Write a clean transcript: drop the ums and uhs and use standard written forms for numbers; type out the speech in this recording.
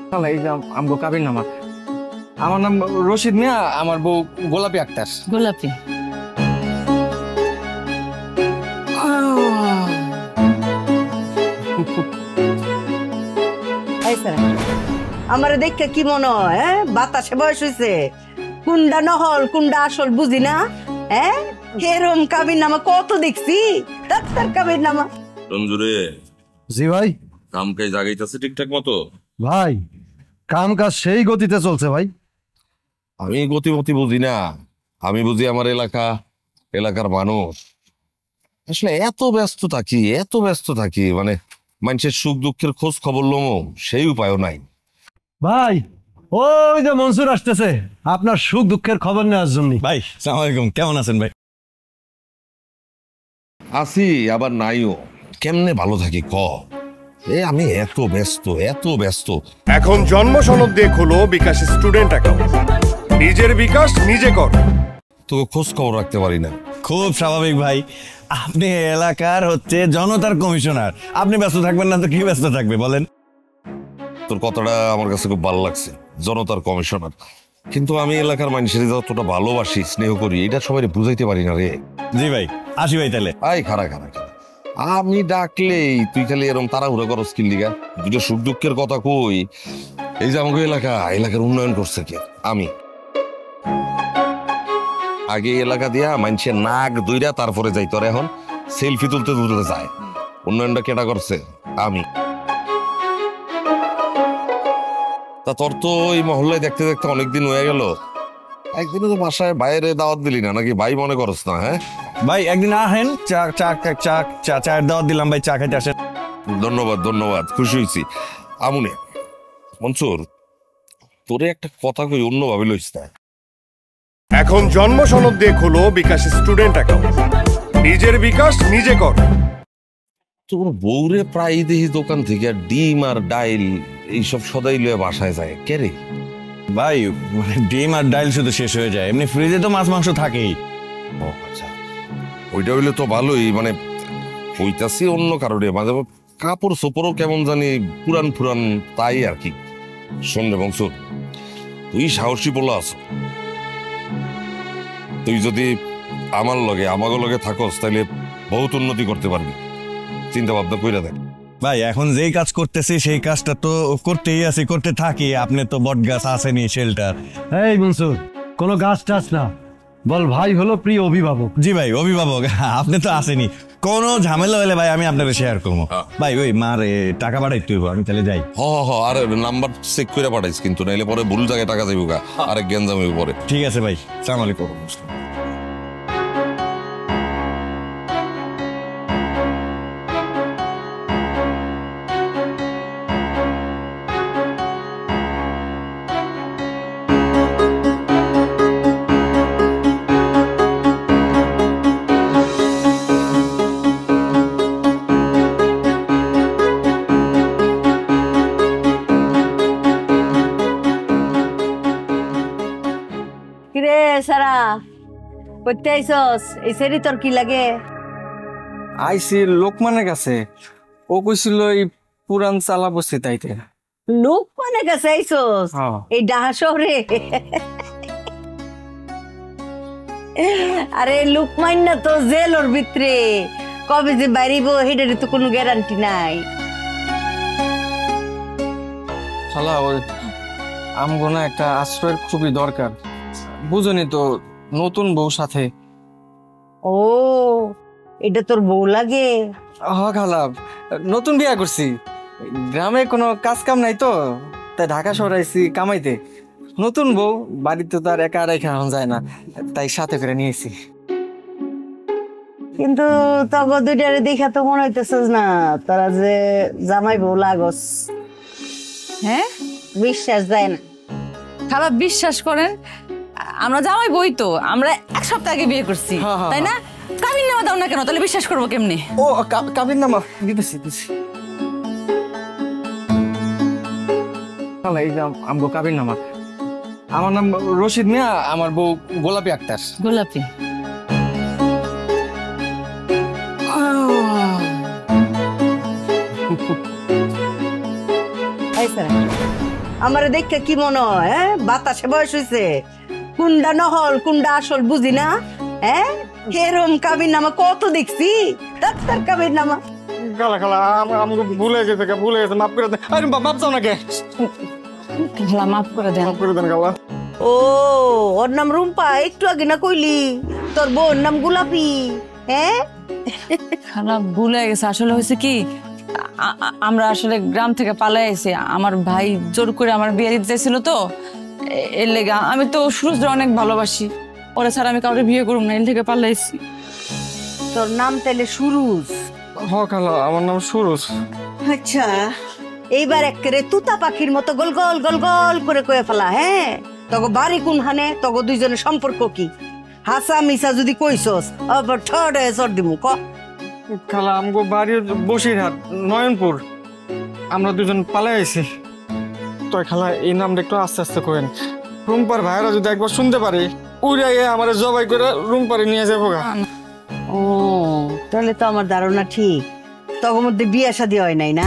এই যে আমগো কাবির নামা। আমার নাম রশিদ মিয়া, আমার বউ গোলাপি আক্তার। গোলাপি। আমার দেখে কি মনে হয় বাতাসে বয়স হয়েছে? কুন্ডা নহল কুন্ডা আসল বুঝি না। এরম কাবির নামা কত দেখছি। ডাক্তার কাবির নামা। রঞ্জুরে, জি ভাই। কাম কাজ আগাইতেছে ঠিকঠাক মতো? ভাই কাম কাজ সেই গতিতে চলছে ভাই। আমি গতিমতি বুঝি না, আমি বুঝি আমার এলাকার মানুষ। আসলে এত ব্যস্ত থাকি মানে মানুষের সুখ দুঃখের খোঁজ খবর লমো সেই উপায়ও নাই। ভাই ওই যে মনসুর আসতেছে আপনার সুখ দুঃখের খবর নেওয়ার জন্য। ভাই আসসালামু আলাইকুম, কেমন আছেন ভাই? আছি আবার নাইও, কেমনে ভালো থাকি ক? আমি এত ব্যস্ত। এখন জন্ম সনদ দিয়ে খোলো বিকাশ স্টুডেন্ট অ্যাকাউন্ট। নিজের বিকাশ নিজে কর। তোকে খোঁজ খবর রাখতে পারি না। খুব স্বাভাবিক ভাই, আপনি এলাকার জনতার কমিশনার, আপনি ব্যস্ত থাকবেন না তো কি ব্যস্ত থাকবে বলেন? তোর কথাটা আমার কাছে খুব ভালো লাগছে, জনতার কমিশনার। কিন্তু আমি এলাকার মানুষের যতটা ভালোবাসি স্নেহ করি এটা সবাই বুঝাইতে পারি না রে। জি ভাই, আসি ভাই তাহলে। আই খারা আমি ডাকলেই তুই খালি এরকম তাড়াহুড়া করস কি লিগা? দুটো সুখ দুঃখের কথা কই। এই যে আমাকে এলাকার উন্নয়ন করছে কে? আমি আগে এলাকা দিয়া মানুষের নাক দুইরা তারপরে যাই, তোর এখন সেলফি তুলতে যায়। উন্নয়নটা কেটা করছে? আমি। তা তোর তো এই মহল্লায় দেখতে অনেকদিন হয়ে গেল, একদিনও তো বাসায় বাইরে দাওয়াত দিলি না নাকি? ভাই মনে করস না? হ্যাঁ ভাই একদিন আহেন, চায়ের দাওয়াত দিলাম ভাই, চা খাইতে আসেন। ধন্যবাদ, খুশি হয়েছি। আমুনে মনসুর, তোরে একটা কথা কই, অন্যভাবে লইস না। এখন জন্ম সনদ দিয়ে খোলো বিকাশ স্টুডেন্ট অ্যাকাউন্ট। নিজের বিকাশ নিজে কর। তোর বউরে প্রায় দেখি দোকান থেকে ডিম আর ডাইল এইসব সদাই লয়ে বাসায় যায় কে রে? ভাই ডিম আর ডাইল শুধু শেষ হয়ে যায়, এমনি ফ্রিজে তো মাছ মাংস থাকেই। ও আচ্ছা, ওইটা হইলে তো ভালোই। মানে হইতাছি অন্য কারণে, মাঝে কাপড় চোপড়ও কেমন জানি পুরান তাই আর কি। শোন রে বংশুর, তুই সাহসী বলা আছো। তুই যদি আমাকে লগে থাকস তাহলে বহুত উন্নতি করতে পারবি। চিন্তা ভাবনা কইরা দেখ। ভাই এখন যেই কাজ করতেছি সেই কাজটা তো করতে থাকি। আপনি তো বট গাছ আসেনি, শেল্টার। এই মনসুর, কোনো গাছ টাছ না, বল ভাই হলো প্রিয় অভিভাবক। জি ভাই, অভিভাবক আপনি তো আসেনি। কোনো ঝামেলা হলে ভাই আমি আপনাকে শেয়ার করবো। ভাই ওই মার টাকা পাঠাইতে হইব, আমি তাহলে যাই। আরে নাম্বার চেক করে পাঠাইস কিন্তু, নাইলে পরে ভুল জায়গায় টাকা যাইব গা, আরেক গেঞ্জাম হইব পরে। ঠিক আছে ভাই, আসসালামু আলাইকুম। কিরে সারা, করতে আইসস? এই সেরি তোর কি লাগে? আইসি লোকমানের কাছে, ও কইছিল এই পুরান চালা বসতে তাইতে। লোকমানের কাছে আইসস? এই ডাহা শহরে? আরে লোকমান না তো জেলর ভিতরে, কবে যে বাইরিব হেডের তো কোনো গ্যারান্টি নাই। শালা ওই আমগো না একটা আশ্রয়ের খুবই দরকার, বুঝনি তো, নতুন বউ সাথে। ও এটা তোর বউ লাগে? খালা, নতুন বিয়া করছি, গ্রামে কোনো কাজ কাম নাই তো, তাই ঢাকা শহরে আইছি কামাইতে। নতুন বউ বাড়িতে তো আর একা রেখে এখন যায় না, তাই সাথে করে নিয়েছি। কিন্তু তগো দুইটারে দেখা তো মনে হইতেছিস না তারা যে জামাই বউ লাগস। হ্যাঁ বিশ্বাস যায় না। খারাপ বিশ্বাস করেন, আমরা জামাই বই তো, আমরা এক সপ্তাহ আগে বিয়ে করছি, তাই না? কাবিন নামা দাও না কেন, তাহলে বিশ্বাস করবো কেমনে? ও কাবিন নামা দিতেছি। এই যে আমগো কাবির নামা। আমার নাম রশিদ মিয়া, আমার বউ গোলাপি আক্তার। গোলাপি। আমারে দেখে কি মনে হয় বাতাসে বয়স হইছে কুন্ডা নহল কুন্ডা আসল বুঝি না এরম কাবির নামা কত দেখছি ডাক্তার কাবির নামা খালা খালা আমাকে ভুলে গেছে মাফ করে দেন। আরে মাফ চাও না কে? খালা মাফ করে দেন। মাফ করে দেন খালা। ও ওর নাম রুম্পা একটু আগে না কইলি তোর বোন নাম গোলাপি খালা ভুল হয়ে গেছে আসলে হয়েছে কি আমরা আসলে গ্রাম থেকে পালাই আইছি আমার ভাই জোর করে আমার বিয়ে দিতে চাইছিল তো এর লেগা আমি তো সুরজরে অনেক ভালোবাসি ওরা ছাড়া আমি কাউকে বিয়ে করব না এর থেকে পালাইছি তোর নাম তাইলে সুরুজ হ খালা আমার নাম সুরজ আচ্ছা এইবার একেবারে তুতা পাখির মতো গোল গোল গোল গোল করে কয়ে ফেলা তগো বাড়ি কোনখানে তগো দুইজনের সম্পর্ক কি হাসা মিসা যদি কইছস আবার ঠড়ে সর দিমু ক খালা আমগো বাড়ি বসিরহাট নয়নপুর আমরা দুজন পালাই আইছি তো খালা এই নামটা একটু আস্তে আস্তে করেন রুম্পার ভাইরা যদি একবার শুনতে পারে উড়ে আমার জবাই করে রুম্পারে নিয়ে যাবো গা ও তাহলে তো আমার ধারণা ঠিক তগো মধ্যে বিয়ে শাদী হয় নাই না